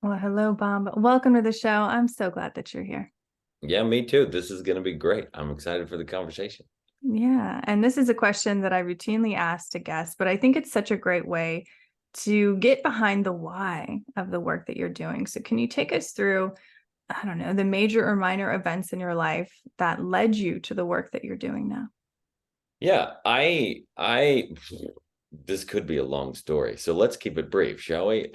Well, hello, Bob. Welcome to the show. I'm so glad that you're here. Yeah, me too. This is going to be great. I'm excited for the conversation. Yeah. And this is a question that I routinely ask to guests, but I think it's such a great way to get behind the why of the work that you're doing. So, can you take us through, I don't know, the major or minor events in your life that led you to the work that you're doing now? Yeah, this could be a long story. So let's keep it brief, shall we?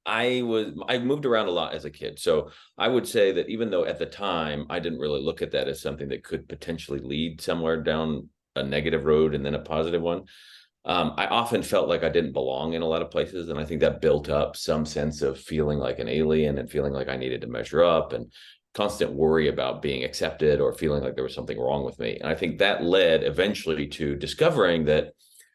I moved around a lot as a kid. So I would say that even though at the time I didn't really look at that as something that could potentially lead somewhere down a negative road and then a positive one, I often felt like I didn't belong in a lot of places. And I think that built up some sense of feeling like an alien and feeling like I needed to measure up and constant worry about being accepted or feeling like there was something wrong with me. And I think that led eventually to discovering that,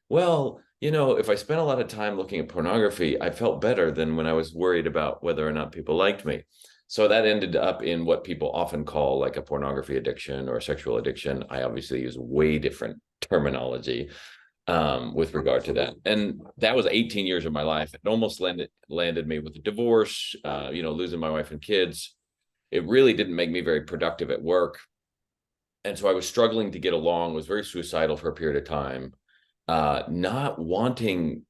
well, if I spent a lot of time looking at pornography, I felt better than when I was worried about whether or not people liked me. So that ended up in what people often call like a pornography addiction or a sexual addiction. I obviously use way different terminology with regard to that. And that was 18 years of my life. It almost landed me with a divorce, losing my wife and kids. It really didn't make me very productive at work. And so I was struggling to get along, was very suicidal for a period of time, not wanting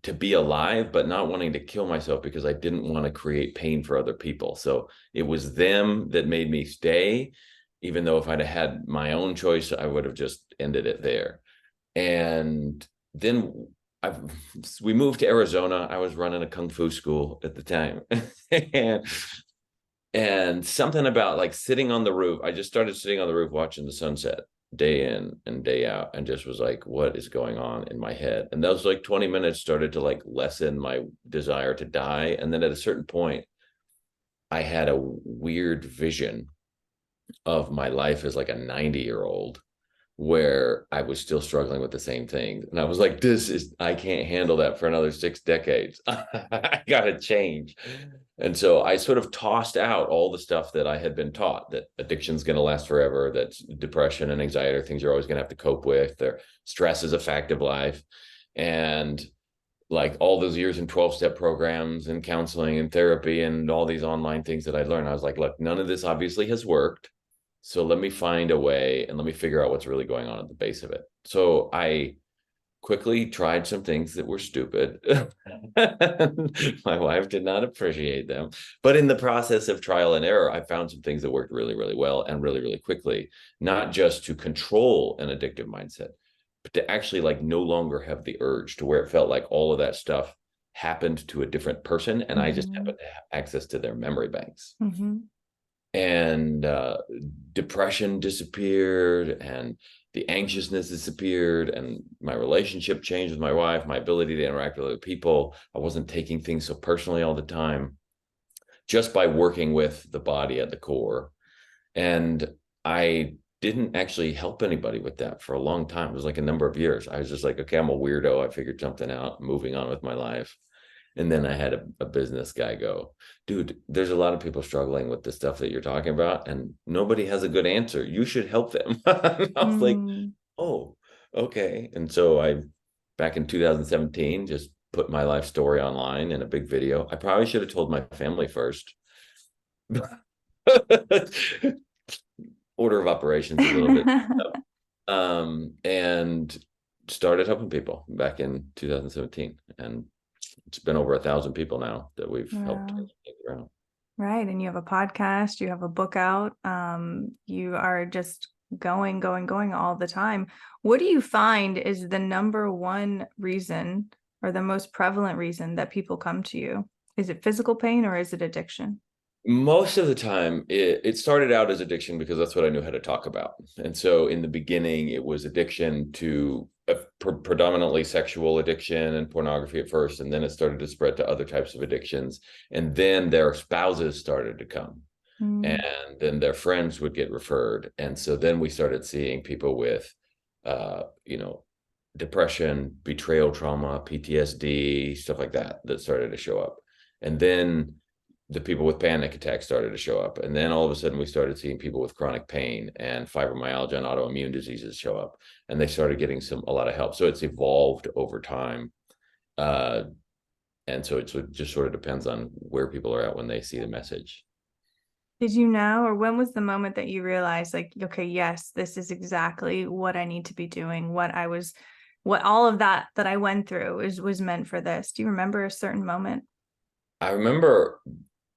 to be alive, but not wanting to kill myself because I didn't want to create pain for other people. So it was them that made me stay, even though if I'd had my own choice, I would have just ended it there. And then we moved to Arizona. I was running a kung fu school at the time. and and something about like sitting on the roof. I just started sitting on the roof watching the sunset day in and day out and just was like, what is going on in my head? And those like 20 minutes started to like lessen my desire to die. And then at a certain point, I had a weird vision of my life as like a 90-year-old where I was still struggling with the same thing. And I was like, I can't handle that for another 6 decades. I got to change. And so I sort of tossed out all the stuff that I had been taught that addiction's going to last forever, that depression and anxiety are things you're always going to have to cope with. Their stress is a fact of life. And like all those years in 12-step programs and counseling and therapy and all these online things that I learned, I was like, look, none of this obviously has worked. So let me find a way and let me figure out what's really going on at the base of it. So I quickly tried some things that were stupid. My wife did not appreciate them. But in the process of trial and error, I found some things that worked really, really well and really, really quickly, not just to control an addictive mindset, but to actually like no longer have the urge to where it felt like all of that stuff happened to a different person and I just Mm-hmm. happened to have access to their memory banks. Mm-hmm. And depression disappeared and the anxiousness disappeared and my relationship changed with my wife, my ability to interact with other people. I wasn't taking things so personally all the time just by working with the body at the core. And I didn't actually help anybody with that for a long time. It was like a number of years. I was just like, okay, I'm a weirdo. I figured something out, moving on with my life. And then I had a business guy go, dude, there's a lot of people struggling with the stuff that you're talking about, and nobody has a good answer. You should help them. I was like, Mm. oh, okay. And so back in 2017, just put my life story online in a big video. I probably should have told my family first. Order of operations a little bit. And started helping people back in 2017. And it's been over 1,000 people now that we've helped Wow. take around. Right. And you have a podcast, you have a book out. You are just going all the time. What do you find is the number one reason or the most prevalent reason that people come to you? Is it physical pain or is it addiction? Most of the time, it started out as addiction because that's what I knew how to talk about. And so in the beginning, it was addiction to predominantly sexual addiction and pornography at first. And then it started to spread to other types of addictions. And then their spouses started to come. Mm. And then their friends would get referred. And so then we started seeing people with, uh, you know, depression, betrayal trauma, PTSD, stuff like that, that started to show up. And then the people with panic attacks started to show up. And then all of a sudden we started seeing people with chronic pain and fibromyalgia and autoimmune diseases show up. And they started getting a lot of help. So it's evolved over time. Uh, And so it just sort of depends on where people are at when they see the message. Did you know, or when was the moment that you realized, like, okay, yes, this is exactly what I need to be doing, what all of that I went through was meant for this? Do you remember a certain moment? I remember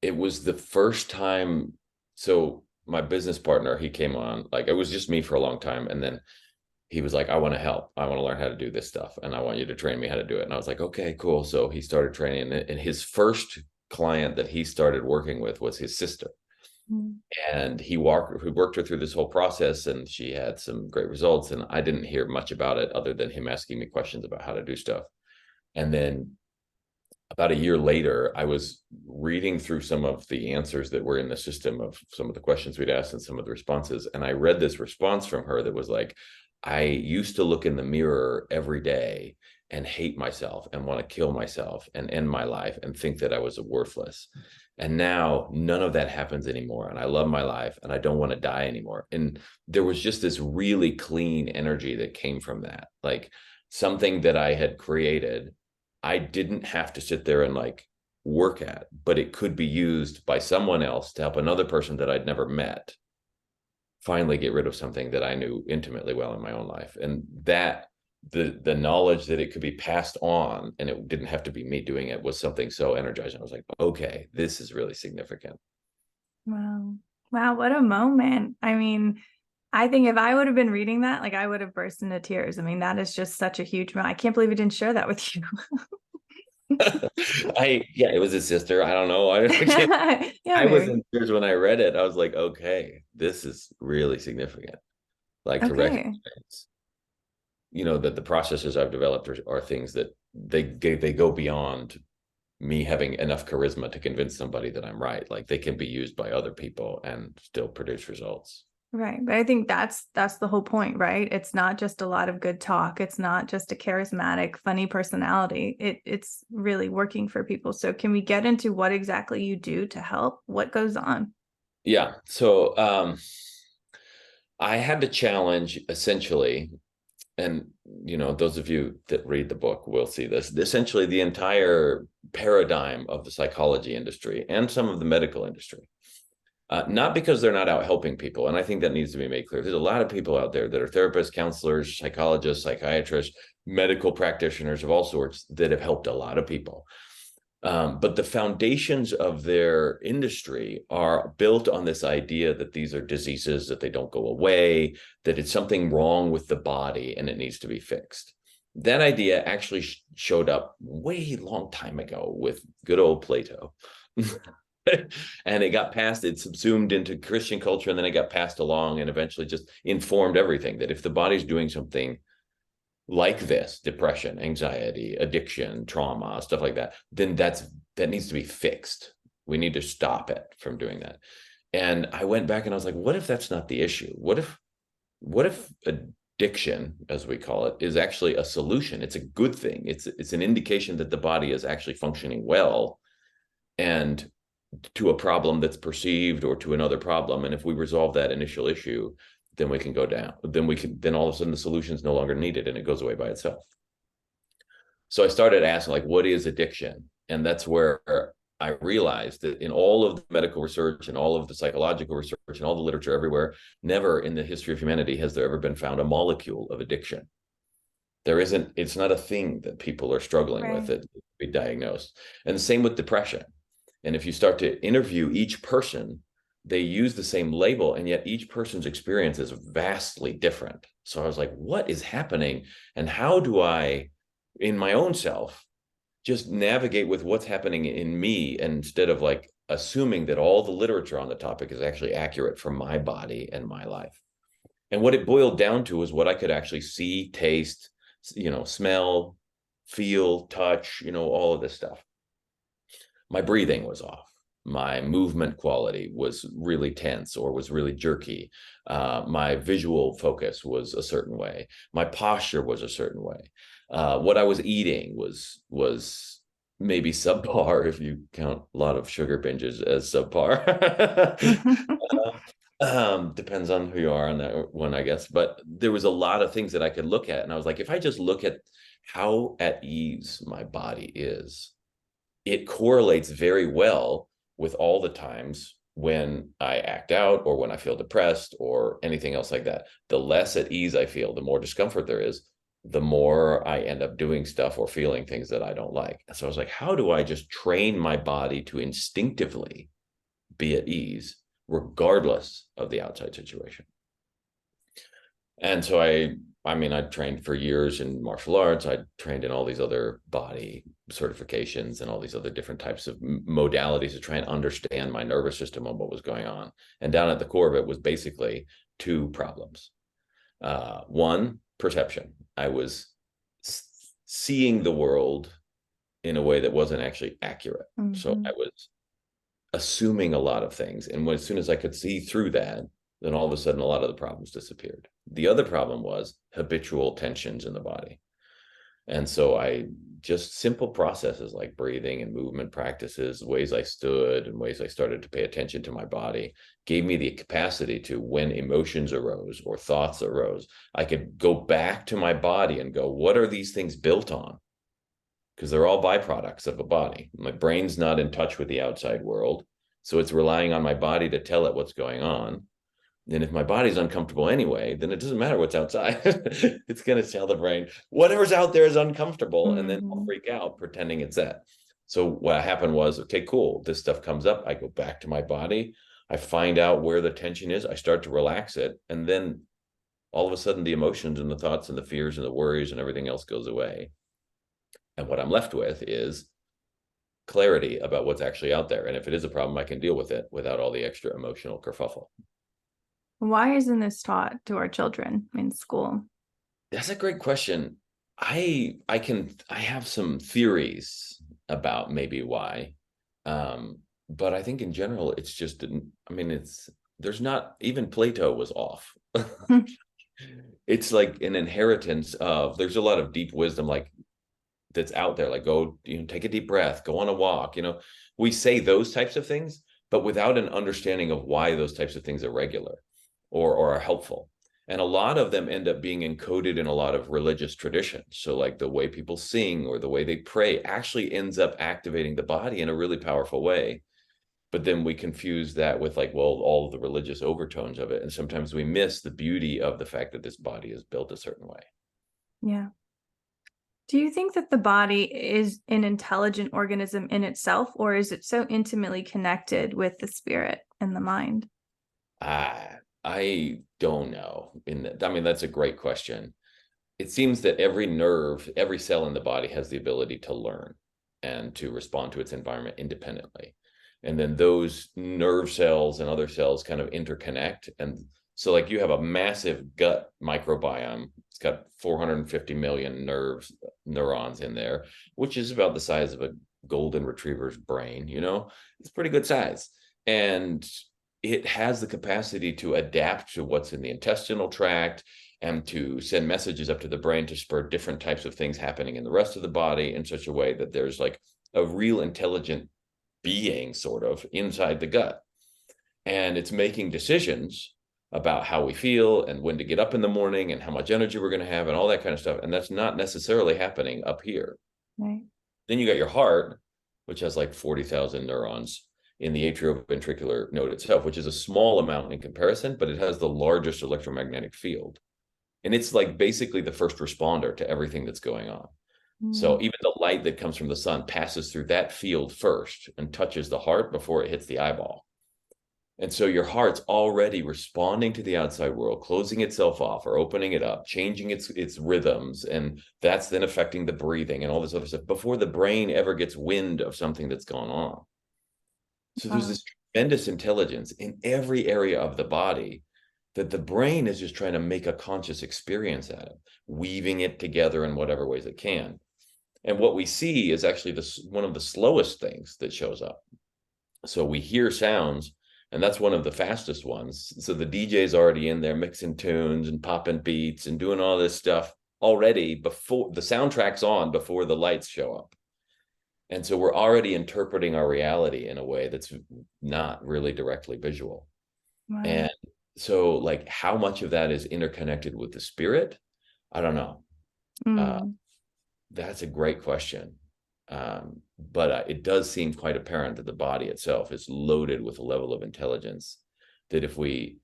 it was the first time. So my business partner, he came on, like it was just me for a long time. And then he was like, I want to help. I want to learn how to do this stuff. And I want you to train me how to do it. And I was like, okay, cool. So he started training. And his first client that he started working with was his sister. Mm. And he worked her through this whole process, and she had some great results. And I didn't hear much about it other than him asking me questions about how to do stuff. And then about a year later, I was reading through some of the answers that were in the system of some of the questions we'd asked and some of the responses. And I read this response from her that was like, I used to look in the mirror every day and hate myself and want to kill myself and end my life and think that I was worthless. And now none of that happens anymore. And I love my life and I don't want to die anymore. And there was just this really clean energy that came from that, like something that I had created. I didn't have to sit there and like work at, but it could be used by someone else to help another person that I'd never met finally get rid of something that I knew intimately well in my own life. And that the knowledge that it could be passed on and it didn't have to be me doing it was something so energizing. I was like, okay, this is really significant. Wow. Wow, what a moment. I mean, I think if I would have been reading that, like I would have burst into tears. I mean, that is just such a huge moment. I can't believe you didn't share that with you. Yeah, it was his sister. I don't know. Yeah, I was maybe. in tears when I read it. I was like, okay, this is really significant. Like to Okay. recognize, that the processes I've developed are things that they go beyond me having enough charisma to convince somebody that I'm right. Like they can be used by other people and still produce results. Right. But I think that's the whole point, right? It's not just a lot of good talk. It's not just a charismatic, funny personality. It's really working for people. So can we get into what exactly you do to help? What goes on? Yeah. So I had to challenge essentially, and those of you that read the book will see this, essentially the entire paradigm of the psychology industry and some of the medical industry. Not because they're not out helping people. And I think that needs to be made clear. There's a lot of people out there that are therapists, counselors, psychologists, psychiatrists, medical practitioners of all sorts that have helped a lot of people. But the foundations of their industry are built on this idea that these are diseases, that they don't go away, that it's something wrong with the body and it needs to be fixed. That idea actually showed up way long time ago with good old Plato. And it got passed, it subsumed into Christian culture, and then it got passed along and eventually just informed everything that if the body's doing something like this, depression, anxiety, addiction, trauma, stuff like that, then that needs to be fixed. We need to stop it from doing that. And I went back and I was like, what if that's not the issue? What if addiction, as we call it, is actually a solution? It's a good thing. It's an indication that the body is actually functioning well and to a problem that's perceived or to another problem. And if we resolve that initial issue, then we can go down. Then all of a sudden the solution is no longer needed and it goes away by itself. So I started asking, like, what is addiction? And that's where I realized that in all of the medical research and all of the psychological research and all the literature everywhere, never in the history of humanity has there ever been found a molecule of addiction. It's not a thing that people are struggling with Right. that be diagnosed. And the same with depression. And if you start to interview each person, they use the same label, and yet each person's experience is vastly different. So I was like, what is happening? And how do I, in my own self, just navigate with what's happening in me instead of like assuming that all the literature on the topic is actually accurate for my body and my life? And what it boiled down to is what I could actually see, taste, smell, feel, touch, all of this stuff. My breathing was off. My movement quality was really tense or was really jerky. My visual focus was a certain way. My posture was a certain way. What I was eating was maybe subpar if you count a lot of sugar binges as subpar. Depends on who you are on that one, I guess. But there was a lot of things that I could look at, and I was like, if I just look at how at ease my body is, it correlates very well with all the times when I act out or when I feel depressed or anything else like that. The less at ease I feel, the more discomfort there is, the more I end up doing stuff or feeling things that I don't like. And so I was like, how do I just train my body to instinctively be at ease, regardless of the outside situation? And so I mean, I trained for years in martial arts. I trained in all these other body certifications and all these other different types of modalities to try and understand my nervous system and what was going on. And down at the core of it was basically two problems. One, perception. I was seeing the world in a way that wasn't actually accurate. So I was assuming a lot of things. And as soon as I could see through that, then all of a sudden a lot of the problems disappeared. The other problem was habitual tensions in the body. And so I just simple processes like breathing and movement practices, ways I stood and ways I started to pay attention to my body, gave me the capacity to, when emotions arose or thoughts arose, I could go back to my body and go, what are these things built on? Because they're all byproducts of a body. My brain's not in touch with the outside world, so it's relying on my body to tell it what's going on. And if my body's uncomfortable anyway, then it doesn't matter what's outside. It's going to tell the brain, whatever's out there is uncomfortable. And then I'll freak out pretending it's that. So what happened was, okay, cool. This stuff comes up. I go back to my body. I find out where the tension is. I start to relax it. And then all of a sudden, the emotions and the thoughts and the fears and the worries and everything else goes away. And what I'm left with is clarity about what's actually out there. And if it is a problem, I can deal with it without all the extra emotional kerfuffle. Why isn't this taught to our children in school? That's a great question. I have some theories about maybe why. But I think in general, it's just, I mean, there's not, even Plato was off. It's like an inheritance of, there's a lot of deep wisdom, like that's out there, like go, take a deep breath, go on a walk, we say those types of things, but without an understanding of why those types of things are regular or are helpful. And a lot of them end up being encoded in a lot of religious traditions. So like the way people sing or the way they pray actually ends up activating the body in a really powerful way. But then we confuse that with like, well, all of the religious overtones of it. And sometimes we miss the beauty of the fact that this body is built a certain way. Yeah. Do you think that the body is an intelligent organism in itself, or is it so intimately connected with the spirit and the mind? I don't know. I mean, that's a great question. It seems that every nerve, every cell in the body has the ability to learn and to respond to its environment independently. And then those nerve cells and other cells kind of interconnect. And so like you have a massive gut microbiome. It's got 450 million neurons in there, which is about the size of a golden retriever's brain, it's pretty good size. And it has the capacity to adapt to what's in the intestinal tract and to send messages up to the brain to spur different types of things happening in the rest of the body in such a way that there's like a real intelligent being sort of inside the gut. And it's making decisions about how we feel and when to get up in the morning and how much energy we're going to have and all that kind of stuff. And that's not necessarily happening up here. Right. Then you got your heart, which has like 40,000 neurons in the atrioventricular node itself, which is a small amount in comparison, but it has the largest electromagnetic field. And it's like basically the first responder to everything that's going on. So even the light that comes from the sun passes through that field first and touches the heart before it hits the eyeball. And so your heart's already responding to the outside world, closing itself off or opening it up, changing its rhythms. And that's then affecting the breathing and all this other stuff before the brain ever gets wind of something that's gone on. So there's this tremendous intelligence in every area of the body that the brain is just trying to make a conscious experience at it, weaving it together in whatever ways it can. And what we see is actually one of the slowest things that shows up. So we hear sounds, and that's one of the fastest ones. So the DJ's already in there mixing tunes and popping beats and doing all this stuff already before the soundtrack's on, before the lights show up. And so we're already interpreting our reality in a way that's not really directly visual. Wow. And so like how much of that is interconnected with the spirit? I don't know. That's a great question. But it does seem quite apparent that the body itself is loaded with a level of intelligence that if we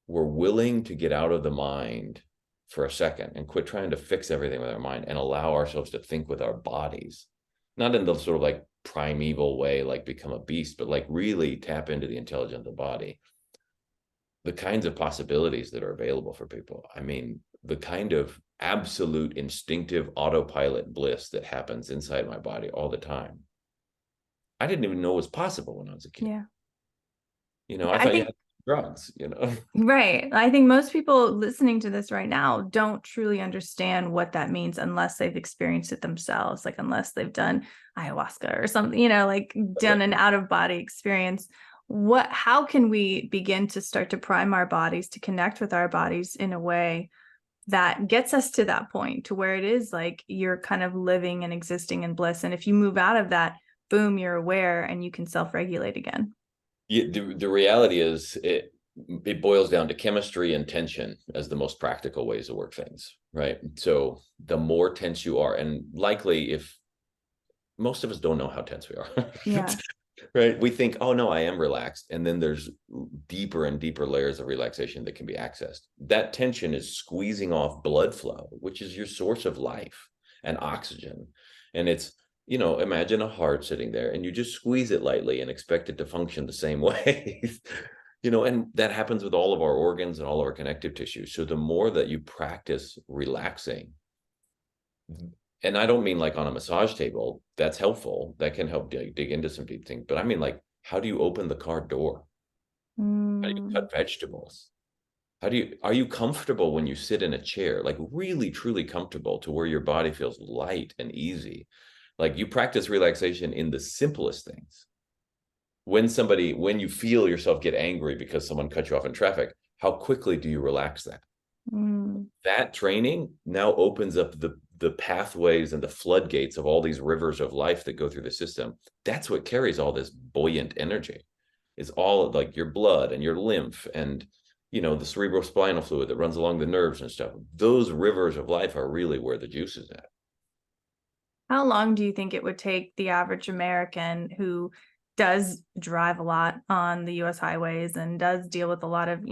were willing to get out of the mind for a second and quit trying to fix everything with our mind and allow ourselves to think with our bodies, not in the sort of like primeval way, like become a beast, but like really tap into the intelligence of the body, the kinds of possibilities that are available for people. I mean, the kind of absolute instinctive autopilot bliss that happens inside my body all the time. I didn't even know was possible when I was a kid. Yeah. I I thought you think had drugs. right. I think most people listening to this right now don't truly understand what that means unless they've experienced it themselves, like unless they've done ayahuasca or something, like done an out of body experience. How can we begin to start to prime our bodies to connect with our bodies in a way that gets us to that point to where it is like you're kind of living and existing in bliss? And if you move out of that, boom, you're aware and you can self-regulate again. Yeah, the reality is it boils down to chemistry and tension as the most practical ways to work things, right? So the more tense you are, and likely if most of us don't know how tense we are, Yeah. right? We think, oh no, I am relaxed. And then there's deeper and deeper layers of relaxation that can be accessed. That tension is squeezing off blood flow, which is your source of life and oxygen. And it's, imagine a heart sitting there and you just squeeze it lightly and expect it to function the same way. And that happens with all of our organs and all of our connective tissues. So the more that you practice relaxing, and I don't mean like on a massage table, that's helpful. That can help dig into some deep things. But I mean, like, how do you open the car door? How do you Mm. cut vegetables? Are you comfortable when you sit in a chair, like really, truly comfortable to where your body feels light and easy? Like you practice relaxation in the simplest things. When you feel yourself get angry because someone cut you off in traffic, how quickly do you relax that? Mm. That training now opens up the pathways and the floodgates of all these rivers of life that go through the system. That's what carries all this buoyant energy. Is all like your blood and your lymph and the cerebrospinal fluid that runs along the nerves and stuff. Those rivers of life are really where the juice is at. How long do you think it would take the average American who does drive a lot on the US highways and does deal with a lot of,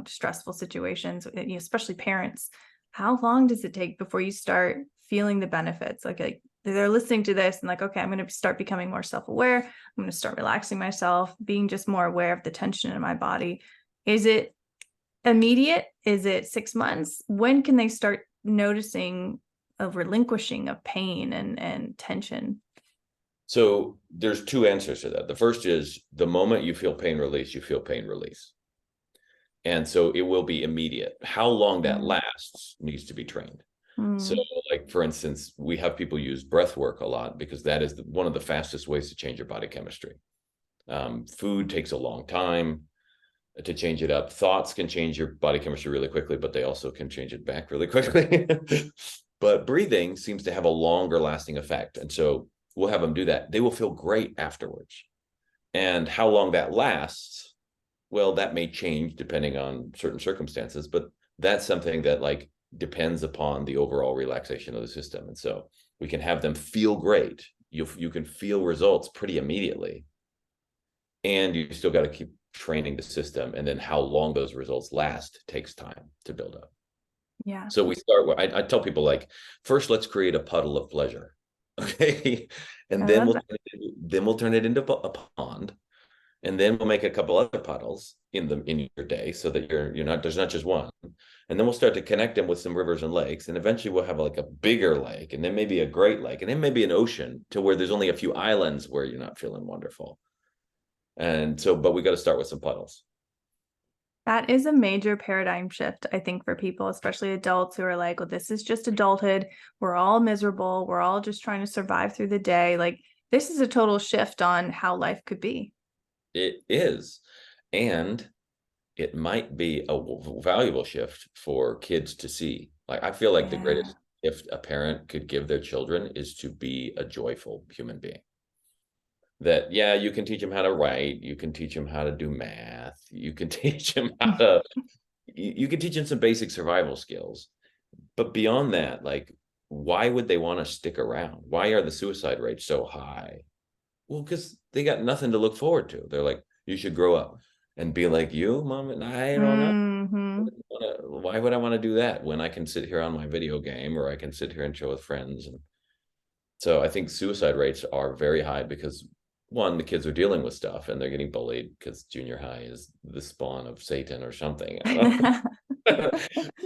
stressful situations, especially parents? How long does it take before you start feeling the benefits? Like they're listening to this and like, okay, I'm going to start becoming more self-aware. I'm going to start relaxing myself, being just more aware of the tension in my body. Is it immediate? Is it 6 months? When can they start noticing a relinquishing of pain and tension? So there's two answers to that. The first is the moment you feel pain release, you feel pain release. And so it will be immediate. How long that lasts needs to be trained. So, Mm. like, for instance, we have people use breath work a lot because that is one of the fastest ways to change your body chemistry. Food takes a long time to change it up. Thoughts can change your body chemistry really quickly, but they also can change it back really quickly. But breathing seems to have a longer lasting effect. And so we'll have them do that. They will feel great afterwards. And how long that lasts, well, that may change depending on certain circumstances, but that's something that like depends upon the overall relaxation of the system. And so we can have them feel great. You can feel results pretty immediately. And you still got to keep training the system. And then how long those results last takes time to build up. Yeah. So we start with, I tell people like, first, let's create a puddle of pleasure. Okay. And I then love that. we'll turn it into a pond. And then we'll make a couple other puddles in your day so that you're not, there's not just one. And then we'll start to connect them with some rivers and lakes. And eventually we'll have like a bigger lake and then maybe a great lake and then maybe an ocean to where there's only a few islands where you're not feeling wonderful. And so, but we got to start with some puddles. That is a major paradigm shift, I think, for people, especially adults who are like, well, this is just adulthood. We're all miserable. We're all just trying to survive through the day. Like, this is a total shift on how life could be. It is. And it might be a valuable shift for kids to see. Like, I feel like the Yeah. greatest gift a parent could give their children is to be a joyful human being. That, yeah, you can teach them how to write, you can teach them how to do math, you can teach them how to, you can teach them some basic survival skills. But beyond that, like, why would they want to stick around? Why are the suicide rates so high? Well, because they got nothing to look forward to. They're like, you should grow up and be like you, mom. And I don't know. Hmm. Why would I want to do that when I can sit here on my video game, or I can sit here and chill with friends? And so I think suicide rates are very high because, one, the kids are dealing with stuff and they're getting bullied because junior high is the spawn of Satan or something. I don't know.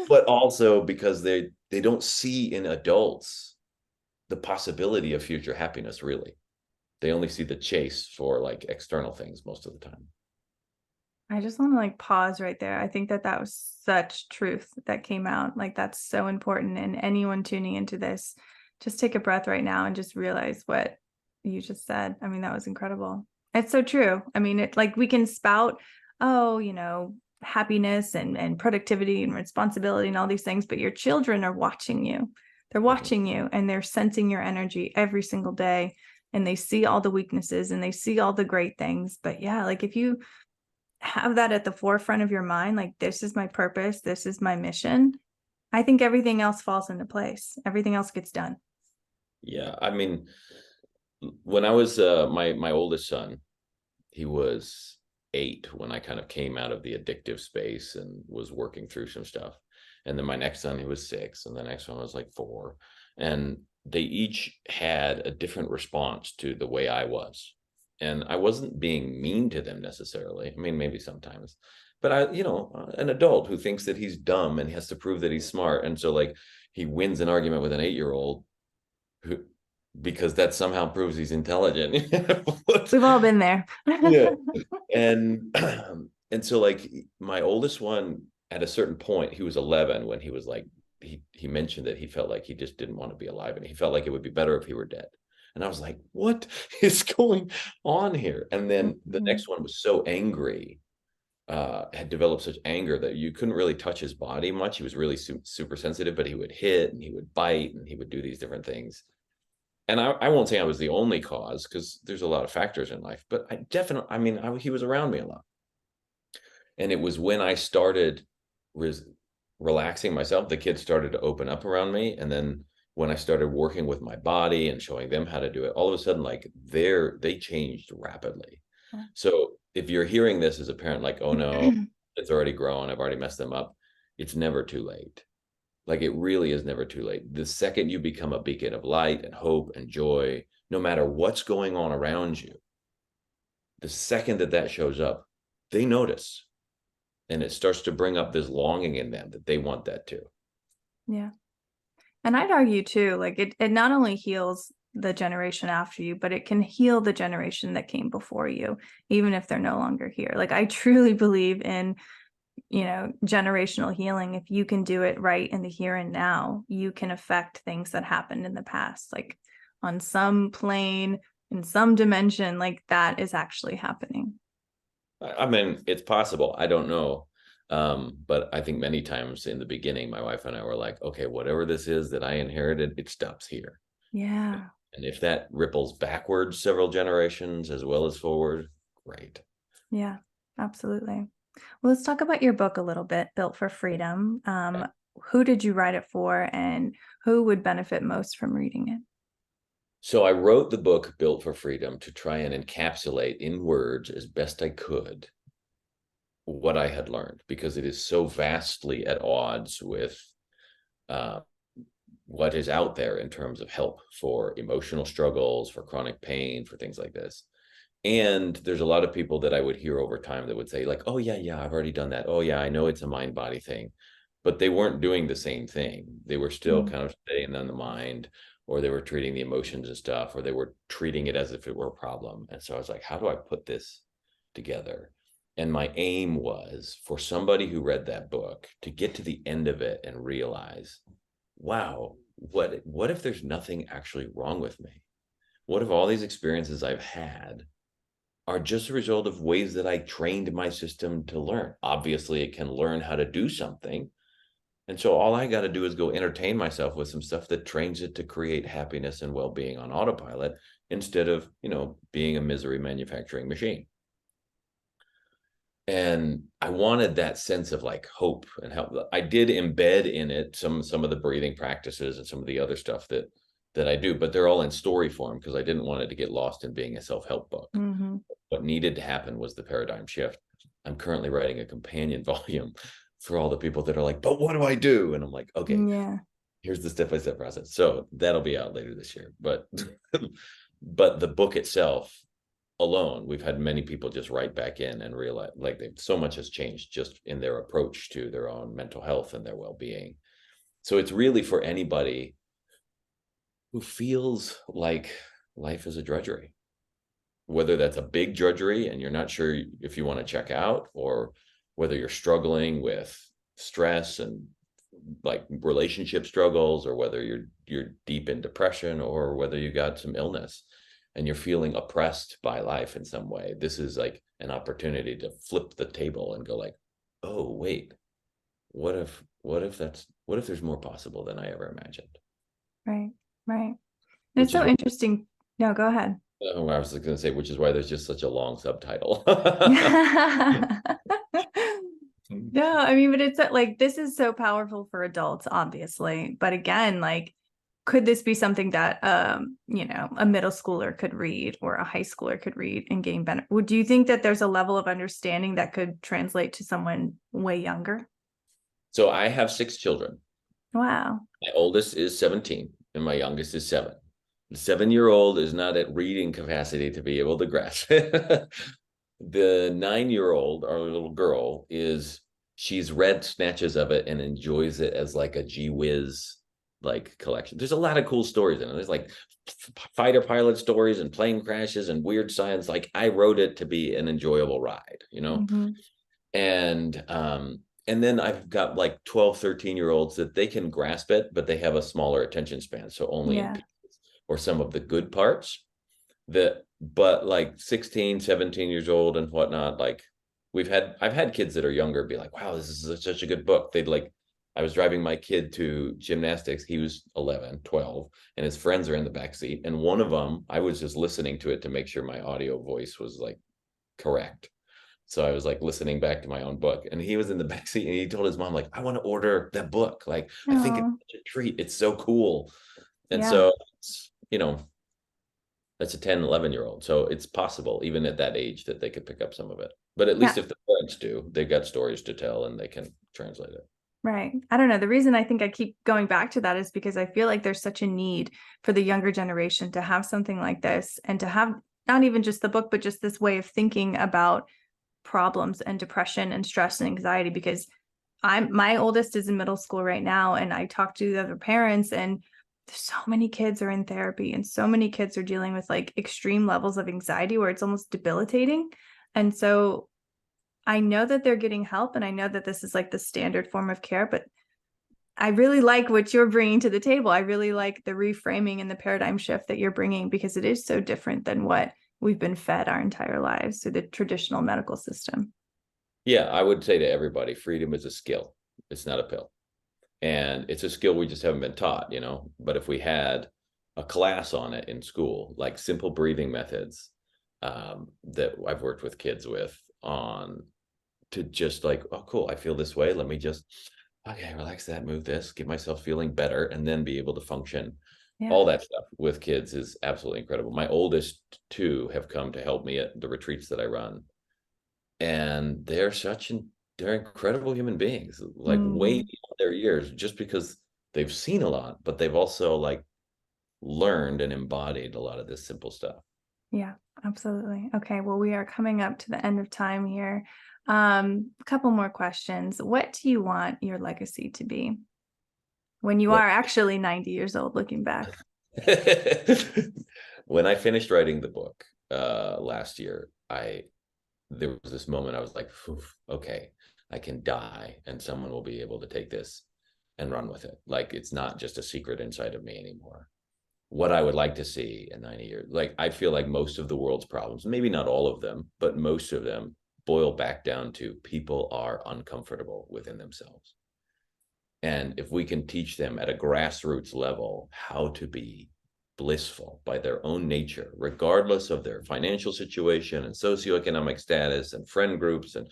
But also because they don't see in adults the possibility of future happiness, really. They only see the chase for like external things most of the time. I just want to like pause right there. I think that that was such truth that came out. Like that's so important. And anyone tuning into this, just take a breath right now and just realize what you just said. I mean, that was incredible. It's so true. I mean, it like we can spout, oh, happiness and productivity and responsibility and all these things, but your children are watching you. They're Mhm. watching you and they're sensing your energy every single day. And they see all the weaknesses and they see all the great things. But yeah, like if you have that at the forefront of your mind, like this is my purpose, this is my mission, I think everything else falls into place. Everything else gets done. Yeah, I mean, when I was my oldest son, he was 8 when I kind of came out of the addictive space and was working through some stuff. And then my next son, he was 6, and the next one was like 4. And they each had a different response to the way I was. And I wasn't being mean to them necessarily. I mean, maybe sometimes, but an adult who thinks that he's dumb and has to prove that he's smart. And so like he wins an argument with an 8-year-old who, because that somehow proves he's intelligent. We've all been there. Yeah. And and so like my oldest one, at a certain point, he was 11 when he was like, he mentioned that he felt like he just didn't want to be alive and he felt like it would be better if he were dead. And I was like, what is going on here? And then the Mhm. next one was so angry, had developed such anger that you couldn't really touch his body much. He was really super sensitive, but he would hit and he would bite and he would do these different things. And I won't say I was the only cause because there's a lot of factors in life, but I definitely, I mean, he was around me a lot. And it was when I started res- relaxing myself, the kids started to open up around me. And then when I started working with my body and showing them how to do it, all of a sudden, like they changed rapidly. So if you're hearing this as a parent, like, oh no, it's already grown, I've already messed them up, it's never too late. Like it really is never too late. The second you become a beacon of light and hope and joy, no matter what's going on around you, the second that that shows up, they notice, and it starts to bring up this longing in them that they want that too. Yeah. And I'd argue too, like it not only heals the generation after you, but it can heal the generation that came before you, even if they're no longer here. Like I truly believe in, generational healing. If you can do it right in the here and now, you can affect things that happened in the past, like on some plane, in some dimension, like that is actually happening. I mean, it's possible. I don't know. But I think many times in the beginning, my wife and I were like, okay, whatever this is that I inherited, it stops here. Yeah. And if that ripples backwards several generations as well as forward, great. Yeah, absolutely. Well, let's talk about your book a little bit, Built for Freedom. Who did you write it for, and who would benefit most from reading it? So I wrote the book Built for Freedom to try and encapsulate in words as best I could what I had learned, because it is so vastly at odds with uh, what is out there in terms of help for emotional struggles, for chronic pain, for things like this. And there's a lot of people that I would hear over time that would say, like, oh, yeah, I've already done that. Oh, yeah, I know it's a mind body thing. But they weren't doing the same thing. They were still Mm. kind of staying on the mind, or they were treating the emotions and stuff, or they were treating it as if it were a problem. And so I was like, how do I put this together? And my aim was for somebody who read that book to get to the end of it and realize, wow, what if there's nothing actually wrong with me? What if all these experiences I've had are just a result of ways that I trained my system to learn? Obviously, it can learn how to do something. And so all I got to do is go entertain myself with some stuff that trains it to create happiness and well-being on autopilot instead of, being a misery manufacturing machine. And I wanted that sense of like hope and help. I did embed in it some of the breathing practices and some of the other stuff that I do, but they're all in story form because I didn't want it to get lost in being a self-help book. Mm-hmm. What needed to happen was the paradigm shift. I'm currently writing a companion volume for all the people that are like, but what do I do? And I'm like, okay, Yeah. here's the step-by-step process. So that'll be out later this year. But but the book itself alone, we've had many people just write back in and realize like so much has changed just in their approach to their own mental health and their well-being. So it's really for anybody who feels like life is a drudgery, whether that's a big drudgery and you're not sure if you want to check out, or whether you're struggling with stress and like relationship struggles, or whether you're deep in depression, or whether you got some illness and you're feeling oppressed by life in some way. This is like an opportunity to flip the table and go like, oh wait, what if there's more possible than I ever imagined? Right. Right. It's Which is so what interesting. No, go ahead. I was going to say, which is why there's just such a long subtitle. No, I mean, but it's like this is so powerful for adults, obviously. But again, like, could this be something that a middle schooler could read or a high schooler could read and gain benefit? Would you think that there's a level of understanding that could translate to someone way younger? So I have 6 children. Wow. My oldest is 17 and my youngest is 7. The 7-year-old is not at reading capacity to be able to grasp it. The 9-year-old, our little girl, she's read snatches of it and enjoys it as like a gee whiz like collection. There's a lot of cool stories in it. There's like fighter pilot stories and plane crashes and weird science. Like I wrote it to be an enjoyable ride, you know? Mm-hmm. And then I've got like 12, 13-year-olds that they can grasp it, but they have a smaller attention span. So only in Yeah. pieces or some of the good parts that, but like 16, 17 years old and whatnot, like I've had kids that are younger be like, wow, this is such a good book. They'd like, I was driving my kid to gymnastics. He was 11, 12, and his friends are in the back seat. And one of them, I was just listening to it to make sure my audio voice was like correct. So I was like listening back to my own book, and he was in the backseat and he told his mom, like, I want to order that book. Like, I think it's Oh, such a treat. It's so cool. And yeah. so, that's a 10, 11-year-old. So it's possible, even at that age, that they could pick up some of it. But at least Yeah. if the parents do, they've got stories to tell and they can translate it. Right. I don't know. The reason I think I keep going back to that is because I feel like there's such a need for the younger generation to have something like this and to have not even just the book, but just this way of thinking about problems and depression and stress and anxiety. Because my oldest is in middle school right now, and I talk to the other parents, and so many kids are in therapy and so many kids are dealing with like extreme levels of anxiety where it's almost debilitating. And so I know that they're getting help, and I know that this is like the standard form of care, but I really like what you're bringing to the table. I really like the reframing and the paradigm shift that you're bringing, because it is so different than what we've been fed our entire lives through the traditional medical system. Yeah, I would say to everybody, freedom is a skill. It's not a pill. And it's a skill we just haven't been taught, But if we had a class on it in school, like simple breathing methods that I've worked with kids with on, to just like, oh, cool, I feel this way. Let me just, okay, relax that, move this, get myself feeling better, and then be able to function. Yeah. All that stuff with kids is absolutely incredible. My oldest two have come to help me at the retreats that I run. And they're incredible human beings, like way Mm, beyond their years, just because they've seen a lot, but they've also like learned and embodied a lot of this simple stuff. yeah, absolutely. Okay. Well, we are coming up to the end of time here. A couple more questions. What do you want your legacy to be when you When are actually 90 years old looking back? when I finished writing the book last year, I there was this moment I was like, okay, I can die and someone will be able to take this and run with it. Like it's not just a secret inside of me anymore. What I would like to see in 90 years, like I feel like most of the world's problems, maybe not all of them, but most of them boil back down to people are uncomfortable within themselves. And if we can teach them at a grassroots level how to be blissful by their own nature, regardless of their financial situation and socioeconomic status and friend groups and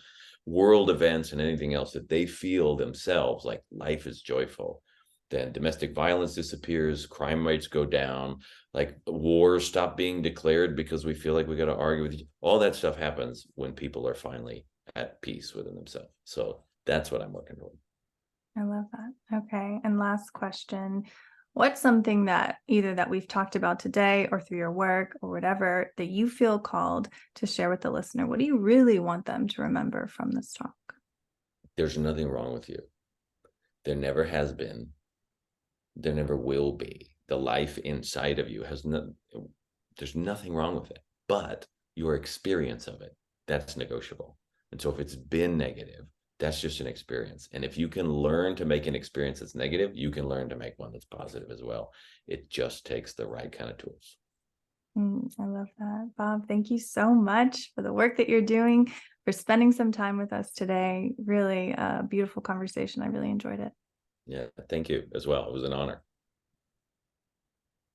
world events and anything else that they feel themselves like life is joyful, then domestic violence disappears, crime rates go down, like wars stop being declared because we feel like we got to argue with each. All that stuff happens when people are finally at peace within themselves. So that's what I'm working toward. I love that. Okay. And last question. What's something that either that we've talked about today or through your work or whatever that you feel called to share with the listener? What do you really want them to remember from this talk? There's nothing wrong with you. There never has been. There never will be. The life inside of you has no, there's nothing wrong with it, but your experience of it, that's negotiable. And so if it's been negative, that's just an experience. And if you can learn to make an experience that's negative, you can learn to make one that's positive as well. It just takes the right kind of tools. I love that. Bob, thank you so much for the work that you're doing, for spending some time with us today. Really a beautiful conversation. I really enjoyed it. Yeah, thank you as well. It was an honor.